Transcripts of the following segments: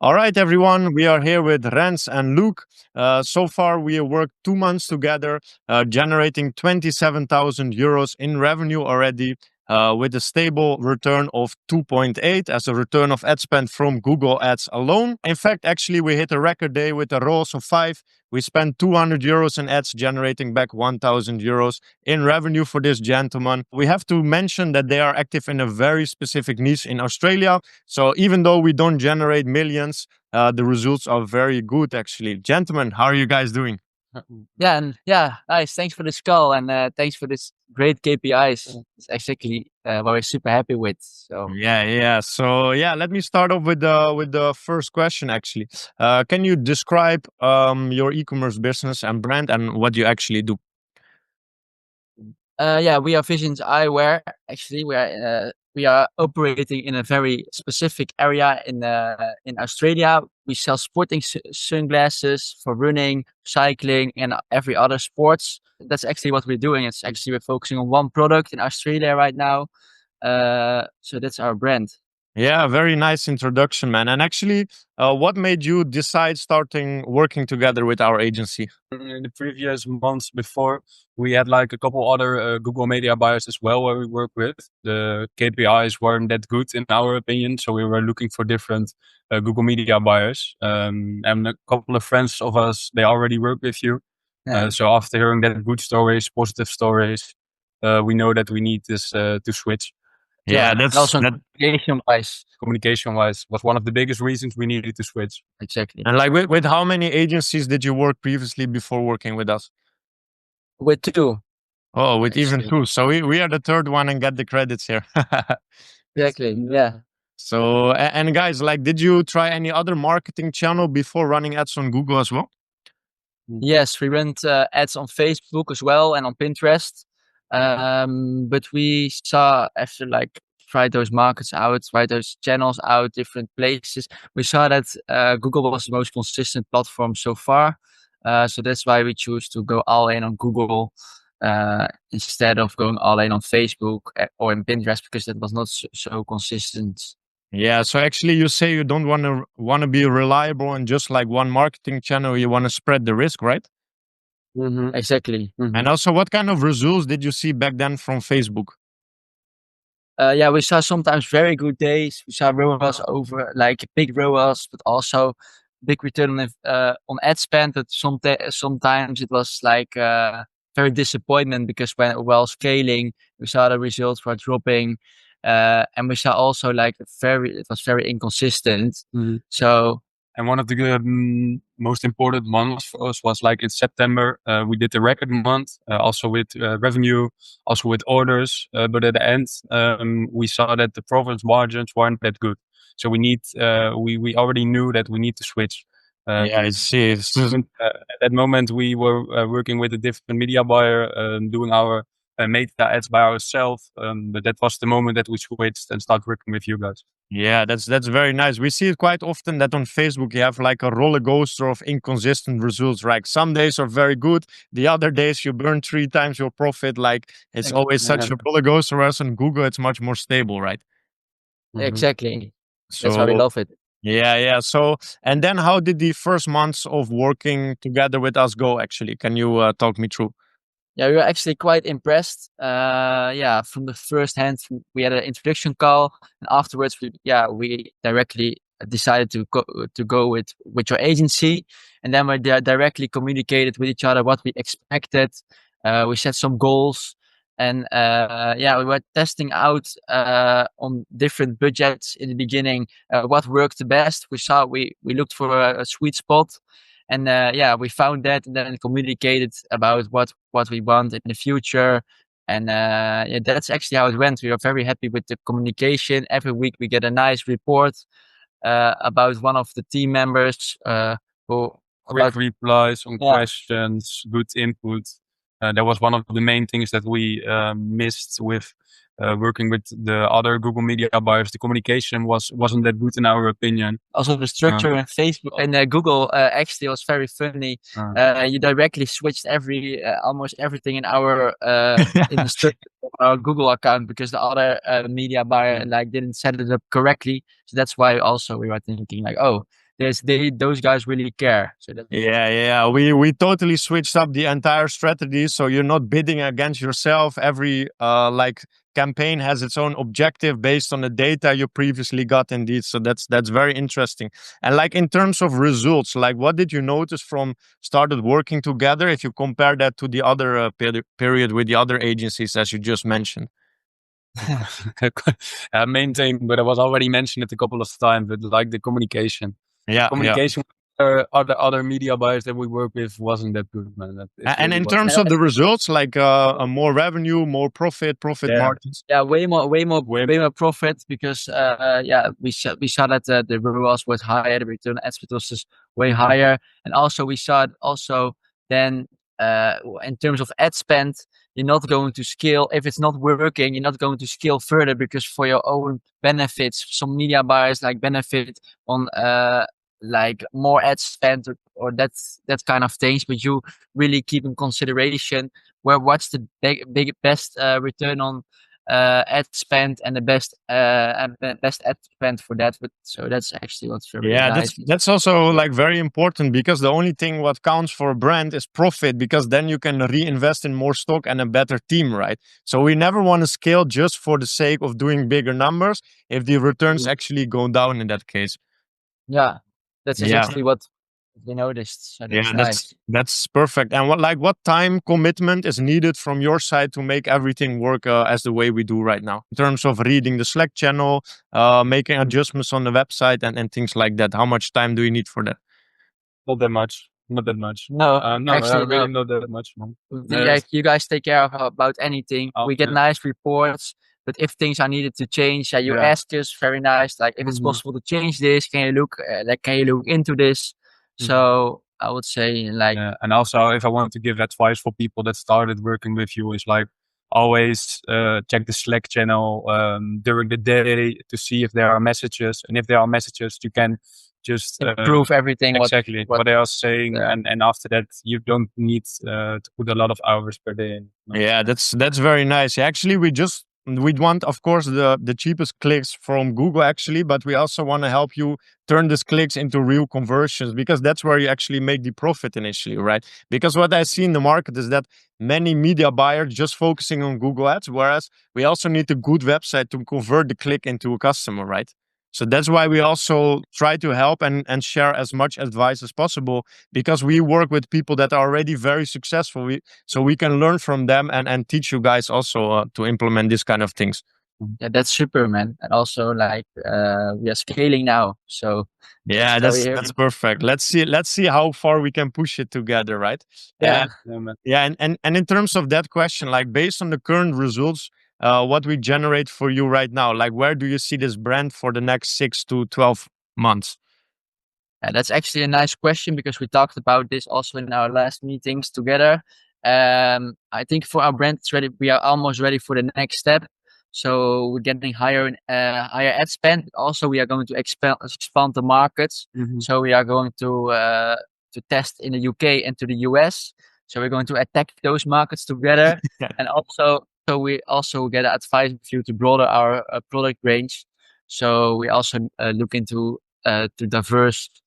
All right, everyone. We are here with Rens and Luke. So far, we have worked 2 months together, generating 27,000 euros in revenue already, with a stable return of 2.8 as a return of ad spend from Google Ads alone. In fact, actually, we hit a record day with a ROAS of 5. We spent 200 euros in ads, generating back 1,000 euros in revenue for this gentleman. We have to mention that they are active in a very specific niche in Australia. So even though we don't generate millions, the results are very good, actually. Gentlemen, how are you guys doing? Nice. Thanks for this call and thanks for this great KPIs. It's exactly what we're super happy with. So Yeah. So yeah, let me start off with the first question. Actually, can you describe your e-commerce business and brand and what you actually do? we are Visions Eyewear. Actually, we are operating in a very specific area in Australia. We sell sporting sunglasses for running, cycling, and every other sports. That's actually what we're doing. It's actually we're focusing on one product in Australia right now. So that's our brand. Yeah, very nice introduction, man. And actually, what made you decide starting working together with our agency? In the previous months before, we had like a couple other Google Media buyers as well where we work with. The KPIs weren't that good in our opinion, so we were looking for different Google Media buyers. And a couple of friends of us, they already work with you. Yeah. So after hearing that good stories, positive stories, we know that we need this to switch. Yeah, And also communication wise Was one of the biggest reasons we needed to switch. exactly. and like with how many agencies did you work previously before working with us? With two. Oh, with even Actually. two. So we are the third one and get the credits here. Exactly. Yeah. So, and guys, like, did you try any other marketing channel before running ads on Google as well? Yes, we run ads on Facebook as well and on Pinterest. But we saw after like try those markets out, try those channels out, different places. We saw that Google was the most consistent platform so far. So that's why we choose to go all in on Google instead of going all in on Facebook or in Pinterest because that was not so consistent. Yeah. So actually, you say you don't want to be reliable and just like one marketing channel. You want to spread the risk, right? Exactly. And also, what kind of results did you see back then from Facebook? We saw sometimes very good days. We saw ROAS over like big ROAS, but also big return on ad spend. But sometimes it was like very disappointment because while scaling, we saw the results were dropping, and we saw also like it was very inconsistent. So And one of the most important months for us was like in September. We did the record month, also with revenue, also with orders. But at the end, we saw that the profit margins weren't that good. So we already knew that we need to switch. Yeah, I see. At that moment, we were working with a different media buyer, doing our meta ads by ourselves. But that was the moment that we switched and started working with you guys. Yeah, that's very nice. We see it quite often that on Facebook you have like a roller coaster of inconsistent results. Right, some days are very good, the other days you burn 3 times your profit. Like it's always such a roller coaster. Whereas on Google, it's much more stable, right? exactly, that's why we So love it. yeah. So and then how did the first months of working together with us go? Actually, can you talk me through? Yeah, we were actually quite impressed. From the first hand, we had an introduction call, and afterwards, we directly decided to go with your agency, and then we directly communicated with each other what we expected. We set some goals, and we were testing out on different budgets in the beginning. What worked the best? We looked for a sweet spot. And we found that and then communicated about what we want in the future. And that's actually how it went. We are very happy with the communication. Every week we get a nice report about one of the team members who Quick replies on Yeah. questions, good input. That was one of the main things that we missed with working with the other Google Media buyers. The communication wasn't that good in our opinion. Also the structure in Facebook and Google actually was very funny. You directly switched almost everything in our in the structure of our Google account because the other media buyer like didn't set it up correctly. So that's why also we were thinking like, oh, those guys really care. So that's Yeah. We totally switched up the entire strategy, so you're not bidding against yourself. Every like campaign has its own objective based on the data you previously got. Indeed, so that's very interesting. And like in terms of results, like what did you notice from started working together? If you compare that to the other period with the other agencies, as you just mentioned. Maintained, but I was already mentioned it a couple of times. But like the communication, Yeah. with other media buyers that we work with wasn't that good, man. And in terms of the results, like more revenue, more profit margins. Yeah, way more profit because we saw that the ROAS was higher, the return on ad spend was way higher, and also we saw it also then in terms of ad spend, you're not going to scale if it's not working. You're not going to scale further because for your own benefits, some media buyers like benefit on like more ad spend or that kind of things, but you really keep in consideration what's the best return on ad spend and the best ad spend for that. But so that's actually what's really nice. That's also like very important because the only thing what counts for a brand is profit, because then you can reinvest in more stock and a better team, right? So we never want to scale just for the sake of doing bigger numbers if the returns actually go down in that case. Yeah, that's exactly what we noticed. So that's nice. That's perfect. And what time commitment is needed from your side to make everything work as the way we do right now, in terms of reading the Slack channel, making adjustments on the website, and things like that? How much time do you need for that? Not that much. Not that much. No, actually, really not that much, man. You guys take care of about anything. We get nice reports. But if things are needed to change, you ask us. Very nice. Like if it's possible to change this, can you look into this? So I would say like, and also if I want to give advice for people that started working with you, is like always check the Slack channel during the day to see if there are messages, and if there are messages, you can just improve everything. Exactly what they are saying, and after that you don't need to put a lot of hours per day in. Yeah, that's very nice. Actually, we want, of course, the cheapest clicks from Google, actually, but we also want to help you turn these clicks into real conversions, because that's where you actually make the profit initially, right? Because what I see in the market is that many media buyers just focusing on Google Ads, whereas we also need a good website to convert the click into a customer, right? So that's why we also try to help and share as much advice as possible, because we work with people that are already very successful. So we can learn from them and teach you guys also to implement this kind of things. Yeah, that's super, man. And also like we are scaling now. So yeah, that's perfect. Let's see how far we can push it together, right? Yeah. And in terms of that question, like based on the current results, what we generate for you right now, like where do you see this brand for the next 6 to 12 months? That's actually a nice question, because we talked about this also in our last meetings together. I think for our brand, it's ready. We are almost ready for the next step. So we're getting higher ad spend. Also, we are going to expand the markets. So we are going to test in the UK and to the US. So we're going to attack those markets together. And also, so we also get advice of you to broaden our product range. So we also look into to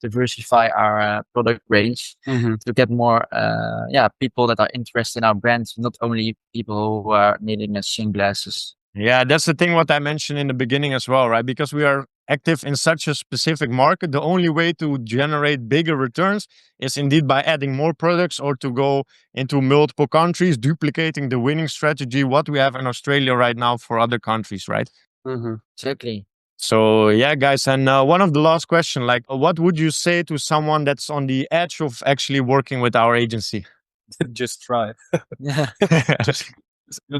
diversify our product range to get more people that are interested in our brand, not only people who are needing sunglasses. Yeah, that's the thing what I mentioned in the beginning as well, right? Because we are active in such a specific market, the only way to generate bigger returns is indeed by adding more products, or to go into multiple countries, duplicating the winning strategy what we have in Australia right now for other countries, right? Exactly. So yeah, guys, and one of the last question, like what would you say to someone that's on the edge of actually working with our agency? Just try.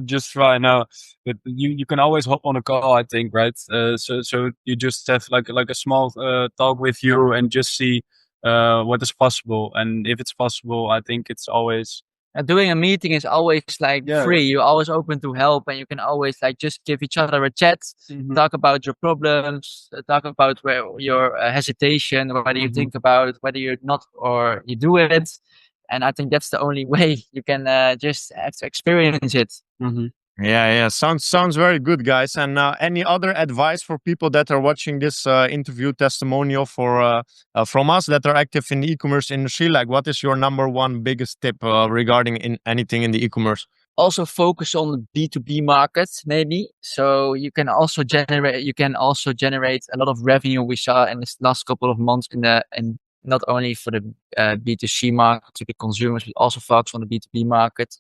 just try now. But you can always hop on a call, I think, right? So you just have like a small talk with you and just see what is possible. And if it's possible, I think it's always doing a meeting is always like free. You're always open to help, and you can always like just give each other a chat, talk about your problems, talk about where your hesitation, whether you think about whether you're not or you do it. And I think that's the only way you can just have to experience it. Yeah. Sounds very good, guys. And any other advice for people that are watching this interview testimonial for from us that are active in the e-commerce industry? Like, what is your number one biggest tip regarding in anything in the e-commerce? Also focus on the B2B market, maybe. So you can also generate a lot of revenue. We saw in this last couple of months and not only for the B2C market to the consumers, but also focus on the B2B market.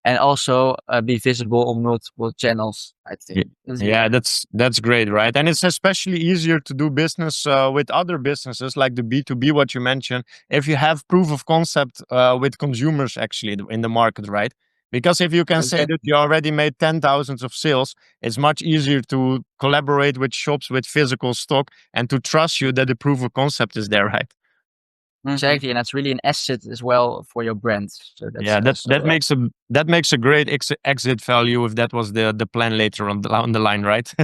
And also be visible on multiple channels, I think. Yeah, that's great, right? And it's especially easier to do business with other businesses like the B2B, what you mentioned, if you have proof of concept with consumers actually in the market, right? Because if you can say that you already made 10,000 of sales, it's much easier to collaborate with shops with physical stock and to trust you that the proof of concept is there, right? Exactly, and that's really an asset as well for your brand. So that's Yeah, that makes a great exit value if that was the plan later on the line, right?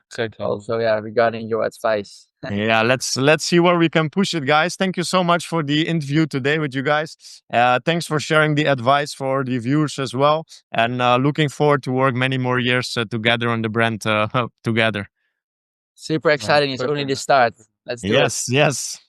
exactly. Also, yeah, regarding your advice. Yeah, let's see where we can push it, guys. Thank you so much for the interview today with you guys. Thanks for sharing the advice for the viewers as well, and looking forward to work many more years together on the brand together. Super exciting! It's only the start. Let's do it. Yes.